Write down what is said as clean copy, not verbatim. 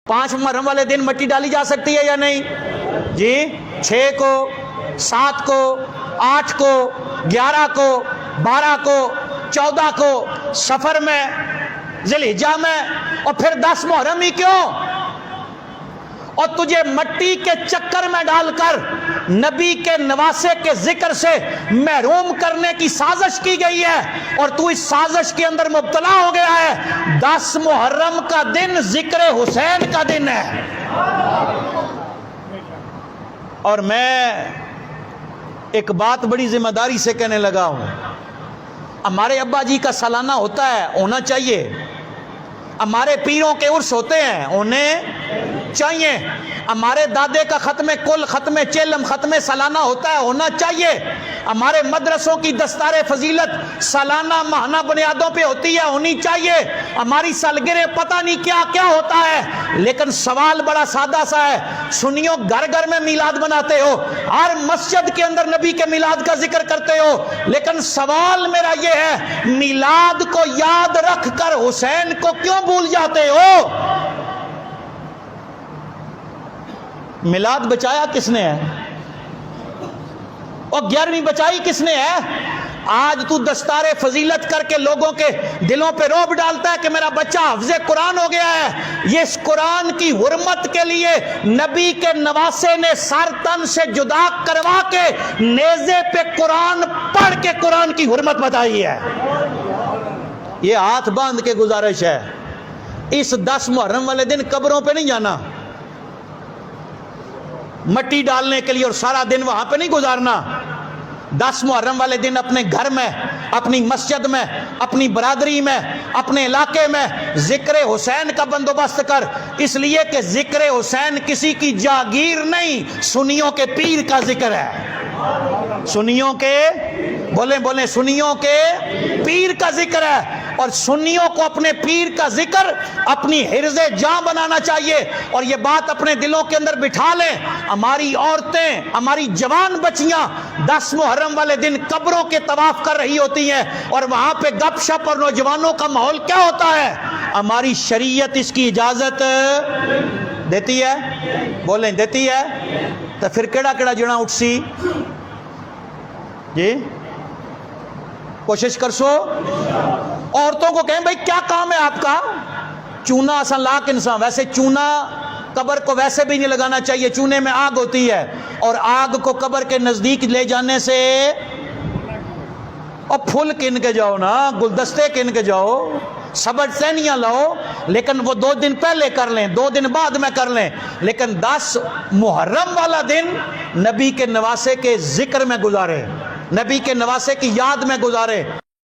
5 محرم والے دن مٹی ڈالی جا سکتی ہے یا نہیں جی؟ 6 کو، 7 کو، 8 کو، 11 کو، 12 کو، 14 کو، سفر میں، ذی الحجہ میں، اور پھر 10 محرم ہی کیوں؟ اور تجھے مٹی کے چکر میں ڈال کر نبی کے نواسے کے ذکر سے محروم کرنے کی سازش کی گئی ہے، اور تو اس سازش کے اندر مبتلا ہو گیا ہے۔ 10 محرم کا دن ذکر حسین کا دن ہے، اور میں ایک بات بڑی ذمہ داری سے کہنے لگا ہوں۔ ہمارے ابا جی کا سالانہ ہوتا ہے، ہونا چاہیے۔ ہمارے پیروں کے عرس ہوتے ہیں، انہیں چاہیے۔ ہمارے دادے کا ختم کل، ختم چلم، ختم سالانہ ہوتا ہے، ہونا چاہیے۔ ہمارے مدرسوں کی دستار فضیلت سالانہ ماہانہ بنیادوں پہ ہوتی ہے، ہونی چاہیے۔ ہماری سالگرہ پتہ نہیں کیا کیا ہوتا ہے، لیکن سوال بڑا سادہ سا ہے۔ سنیوں گھر گھر میں میلاد مناتے ہو، ہر مسجد کے اندر نبی کے میلاد کا ذکر کرتے ہو، لیکن سوال میرا یہ ہے، میلاد کو یاد رکھ کر حسین کو کیوں بھول جاتے ہو؟ میلاد بچایا کس نے ہے؟ اور 11ویں بچائی کس نے ہے؟ آج تو دستار فضیلت کر کے لوگوں کے دلوں پہ روب ڈالتا ہے کہ میرا بچہ حافظ قرآن ہو گیا ہے۔ یہ اس قرآن کی حرمت کے لیے نبی کے نواسے نے سر تن سے جدا کروا کے نیزے پہ قرآن پڑھ کے قرآن کی حرمت بتائی ہے۔ یہ ہاتھ باندھ کے گزارش ہے، اس 10 محرم والے دن قبروں پہ نہیں جانا مٹی ڈالنے کے لیے، اور سارا دن وہاں پہ نہیں گزارنا۔ 10 محرم والے دن اپنے گھر میں، اپنی مسجد میں، اپنی برادری میں، اپنے علاقے میں ذکر حسین کا بندوبست کر، اس لیے کہ ذکر حسین کسی کی جاگیر نہیں، سنیوں کے پیر کا ذکر ہے۔ سنیوں کے بولیں سنیوں کے پیر کا ذکر ہے، اور سنیوں کو اپنے پیر کا ذکر اپنی حرز جاں بنانا چاہیے، اور یہ بات اپنے دلوں کے اندر بٹھا لیں۔ ہماری عورتیں، ہماری جوان بچیاں 10 محرم والے دن قبروں کے طواف کر رہی ہوتی ہیں، اور وہاں پہ گپ شپ اور نوجوانوں کا ماحول کیا ہوتا ہے؟ ہماری شریعت اس کی اجازت دیتی ہے؟ بولیں دیتی ہے؟ تو پھر کیڑا کیڑا جنا اٹھ سی جی؟ کوشش کر سو عورتوں کو کہیں بھائی کیا کام ہے آپ کا؟ چونا اصلا لاکھ انسان، ویسے چونا قبر کو ویسے بھی نہیں لگانا چاہیے، چونے میں آگ ہوتی ہے، اور آگ کو قبر کے نزدیک لے جانے سے، اور پھول کن کے جاؤ نا، گلدستے کن کے جاؤ، سبج سینیاں لاؤ، لیکن وہ 2 دن پہلے کر لیں، 2 دن بعد میں کر لیں، لیکن 10 محرم والا دن نبی کے نواسے کے ذکر میں گزارے، نبی کے نواسے کی یاد میں گزارے۔